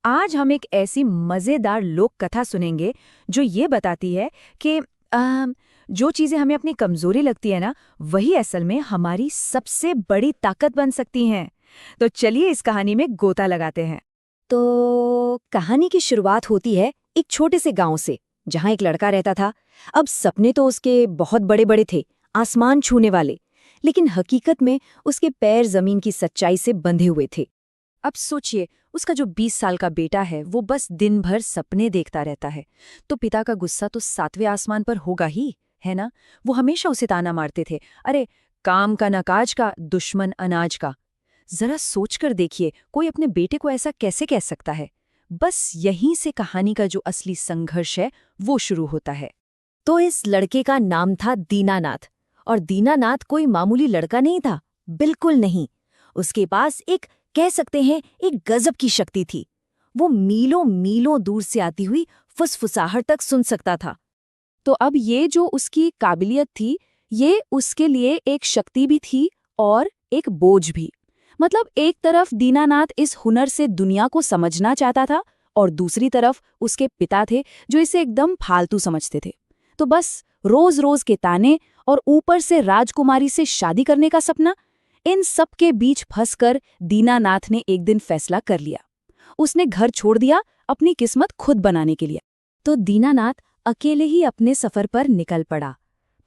आज हम एक ऐसी मज़ेदार लोक कथा सुनेंगे जो ये बताती है कि जो चीज़ें हमें अपनी कमज़ोरी लगती है ना, वही असल में हमारी सबसे बड़ी ताकत बन सकती हैं। तो चलिए इस कहानी में गोता लगाते हैं। तो कहानी की शुरुआत होती है एक छोटे से गांव से, जहां एक लड़का रहता था। अब सपने तो उसके बहुत बड़े बड़े थे, आसमान छूने वाले, लेकिन हकीकत में उसके पैर जमीन की सच्चाई से बंधे हुए थे। अब सोचिए, उसका जो 20 साल का बेटा है वो बस दिन भर सपने देखता रहता है। तो पिता का गुस्सा तो 7वें आसमान पर होगा ही, है ना। वो हमेशा उसे ताना मारते थे, अरे काम का नकाज का, दुश्मन अनाज का। जरा सोचकर देखिए, कोई अपने बेटे को ऐसा कैसे कह सकता है। बस यहीं से कहानी का जो असली संघर्ष है वो शुरू होता है। तो इस लड़के का नाम था दीनानाथ। और दीनानाथ कोई मामूली लड़का नहीं था, बिल्कुल नहीं। उसके पास एक, कह सकते हैं, एक गजब की शक्ति थी। वो मीलों मीलों दूर से आती हुई फुसफुसाहट तक सुन सकता था। तो अब ये जो उसकी काबिलियत थी, ये उसके लिए एक शक्ति भी थी और एक बोझ भी। मतलब एक तरफ दीनानाथ इस हुनर से दुनिया को समझना चाहता था और दूसरी तरफ उसके पिता थे जो इसे एकदम फालतू समझते थे। तो बस रोज रोज के ताने और ऊपर से राजकुमारी से शादी करने का सपना, इन सब के बीच फंसकर दीनानाथ ने एक दिन फैसला कर लिया। उसने घर छोड़ दिया अपनी किस्मत खुद बनाने के लिए। तो दीनानाथ अकेले ही अपने सफर पर निकल पड़ा।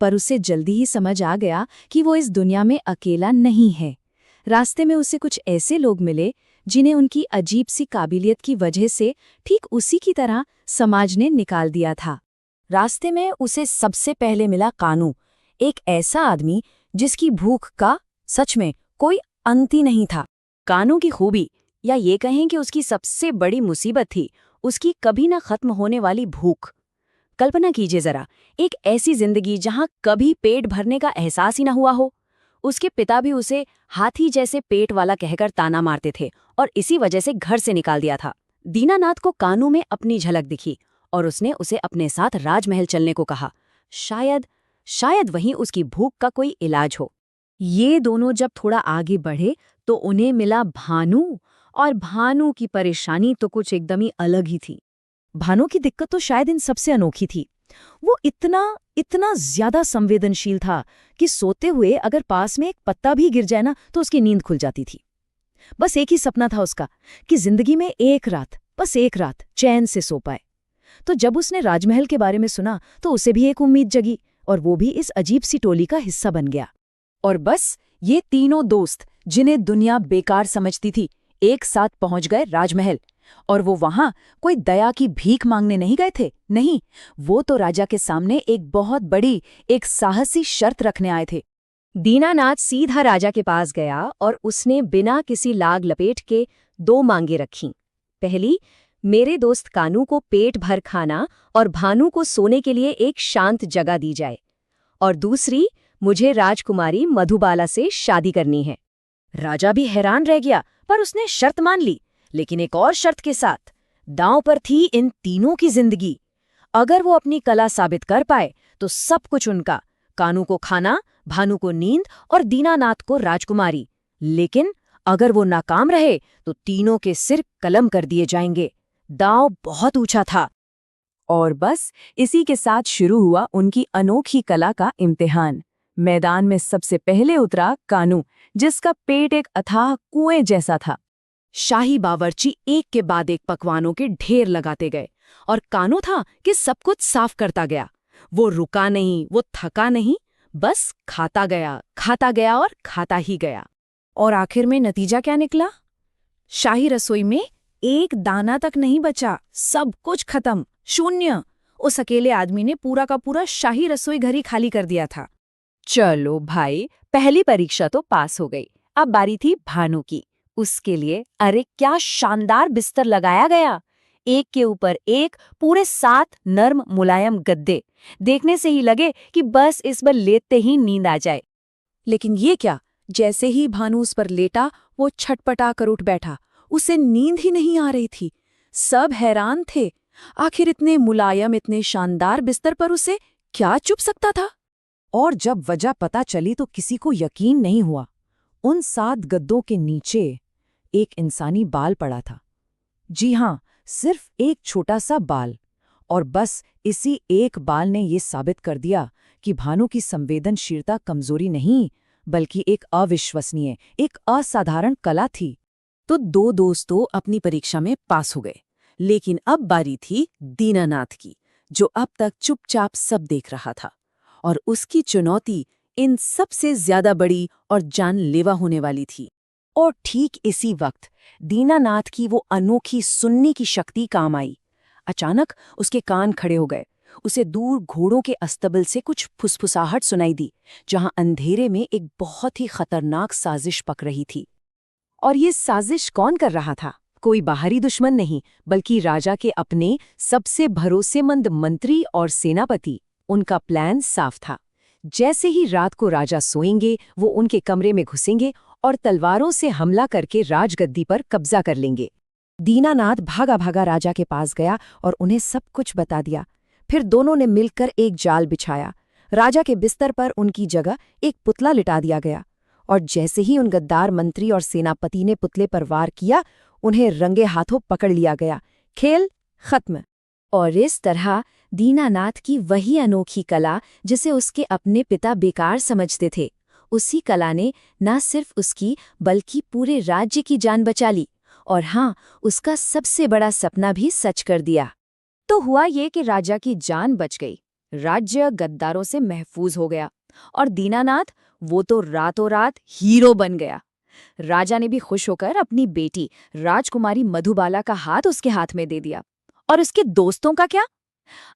पर उसे जल्दी ही समझ आ गया कि वो इस दुनिया में अकेला नहीं है। रास्ते में उसे कुछ ऐसे लोग मिले जिन्हें उनकी अजीब सी काबिलियत की वजह से ठीक उसी की तरह समाज ने निकाल दिया था। रास्ते में उसे सबसे पहले मिला कानू, एक ऐसा आदमी जिसकी भूख का सच में कोई अंत ही नहीं था। कानू की खूबी, या ये कहें कि उसकी सबसे बड़ी मुसीबत थी, उसकी कभी न खत्म होने वाली भूख। कल्पना कीजिए जरा, एक ऐसी जिंदगी जहां कभी पेट भरने का एहसास ही न हुआ हो। उसके पिता भी उसे हाथी जैसे पेट वाला कहकर ताना मारते थे और इसी वजह से घर से निकाल दिया था। दीनानाथ को कानू में अपनी झलक दिखी और उसने उसे अपने साथ राजमहल चलने को कहा। शायद वहीं उसकी भूख का कोई इलाज हो। ये दोनों जब थोड़ा आगे बढ़े तो उन्हें मिला भानु, और भानु की परेशानी तो कुछ एकदम ही अलग ही थी। भानु की दिक्कत तो शायद इन सबसे अनोखी थी। वो इतना ज्यादा संवेदनशील था कि सोते हुए अगर पास में एक पत्ता भी गिर जाए ना तो उसकी नींद खुल जाती थी। बस एक ही सपना था उसका कि जिंदगी में बस एक रात चैन से सो पाए। तो जब उसने राजमहल के बारे में सुना तो उसे भी एक उम्मीद जगी और वो भी इस अजीब सी टोली का हिस्सा बन गया। और बस ये तीनों दोस्त, जिन्हें दुनिया बेकार समझती थी, एक साथ पहुंच गए राजमहल। और वो वहां कोई दया की भीख मांगने नहीं गए थे, नहीं, वो तो राजा के सामने एक बहुत बड़ी, एक साहसी शर्त रखने आए थे। दीनानाथ सीधा राजा के पास गया और उसने बिना किसी लाग लपेट के 2 मांगे रखीं। पहली, मेरे दोस्त कानू को पेट भर खाना और भानु को सोने के लिए एक शांत जगह दी जाए। और दूसरी, मुझे राजकुमारी मधुबाला से शादी करनी है। राजा भी हैरान रह गया, पर उसने शर्त मान ली, लेकिन एक और शर्त के साथ। दांव पर थी इन तीनों की जिंदगी। अगर वो अपनी कला साबित कर पाए तो सब कुछ उनका, कानू को खाना, भानु को नींद और दीनानाथ को राजकुमारी। लेकिन अगर वो नाकाम रहे तो तीनों के सिर कलम कर दिए जाएंगे। दांव बहुत ऊंचा था। और बस इसी के साथ शुरू हुआ उनकी अनोखी कला का इम्तिहान। मैदान में सबसे पहले उतरा कानू, जिसका पेट एक अथाह कुएं जैसा था। शाही बावर्ची एक के बाद एक पकवानों के ढेर लगाते गए और कानू था कि सब कुछ साफ करता गया। वो रुका नहीं, वो थका नहीं, बस खाता गया और खाता ही गया। और आखिर में नतीजा क्या निकला? शाही रसोई में एक दाना तक नहीं बचा, सब कुछ खत्म, शून्य। उस अकेले आदमी ने पूरा का पूरा शाही रसोई घर ही खाली कर दिया था। चलो भाई, पहली परीक्षा तो पास हो गई। अब बारी थी भानु की। उसके लिए अरे क्या शानदार बिस्तर लगाया गया, एक के ऊपर एक, पूरे 7 नर्म मुलायम गद्दे। देखने से ही लगे कि बस इस पर लेटते ही नींद आ जाए। लेकिन ये क्या, जैसे ही भानु उस पर लेटा वो छटपटा कर उठ बैठा। उसे नींद ही नहीं आ रही थी। सब हैरान थे, आखिर इतने मुलायम, इतने शानदार बिस्तर पर उसे क्या चुभ सकता था। और जब वजह पता चली तो किसी को यकीन नहीं हुआ। उन 7 गद्दों के नीचे एक इंसानी बाल पड़ा था। जी हाँ, सिर्फ एक छोटा सा बाल। और बस इसी एक बाल ने ये साबित कर दिया कि भानु की संवेदनशीलता कमजोरी नहीं, बल्कि एक अविश्वसनीय, एक असाधारण कला थी। तो दो दोस्तों अपनी परीक्षा में पास हो गए, लेकिन अब बारी थी दीनानाथ की, जो अब तक चुपचाप सब देख रहा था। और उसकी चुनौती इन सबसे ज्यादा बड़ी और जानलेवा होने वाली थी। और ठीक इसी वक्त दीनानाथ की वो अनोखी सुनने की शक्ति काम आई। अचानक उसके कान खड़े हो गए। उसे दूर घोड़ों के अस्तबल से कुछ फुसफुसाहट सुनाई दी, जहां अंधेरे में एक बहुत ही खतरनाक साजिश पक रही थी। और ये साजिश कौन कर रहा था? कोई बाहरी दुश्मन नहीं, बल्कि राजा के अपने सबसे भरोसेमंद मंत्री और सेनापति। उनका प्लान साफ था। जैसे ही रात को राजा सोएंगे, वो उनके कमरे में घुसेंगे और तलवारों से हमला करके राजगद्दी पर कब्जा कर लेंगे। दीनानाथ भागा भागा राजा के पास गया और उन्हें सब कुछ बता दिया। फिर दोनों ने मिलकर एक जाल बिछाया। राजा के बिस्तर पर उनकी जगह एक पुतला लिटा दिया गया, और जैसे ही उन गद्दार मंत्री और सेनापति ने पुतले पर वार किया, उन्हें रंगे हाथों पकड़ लिया गया। खेल खत्म। और इस तरह दीनानाथ की वही अनोखी कला, जिसे उसके अपने पिता बेकार समझते थे, उसी कला ने न सिर्फ उसकी बल्कि पूरे राज्य की जान बचा ली, और हाँ, उसका सबसे बड़ा सपना भी सच कर दिया। तो हुआ ये कि राजा की जान बच गई, राज्य गद्दारों से महफूज हो गया, और दीनानाथ वो तो रातों रात हीरो बन गया। राजा ने भी खुश होकर अपनी बेटी राजकुमारी मधुबाला का हाथ उसके हाथ में दे दिया। और उसके दोस्तों का क्या?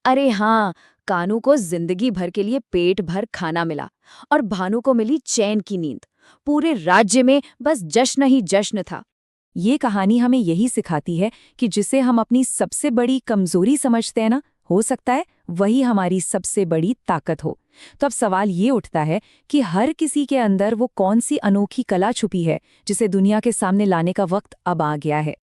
अरे हाँ, कानू को जिंदगी भर के लिए पेट भर खाना मिला, और भानु को मिली चैन की नींद। पूरे राज्य में बस जश्न ही जश्न था। ये कहानी हमें यही सिखाती है कि जिसे हम अपनी सबसे बड़ी कमजोरी समझते हैं ना, हो सकता है वही हमारी सबसे बड़ी ताकत हो। तो अब सवाल ये उठता है कि हर किसी के अंदर वो कौन सी अनोखी कला छुपी है, जिसे दुनिया के सामने लाने का वक्त अब आ गया है।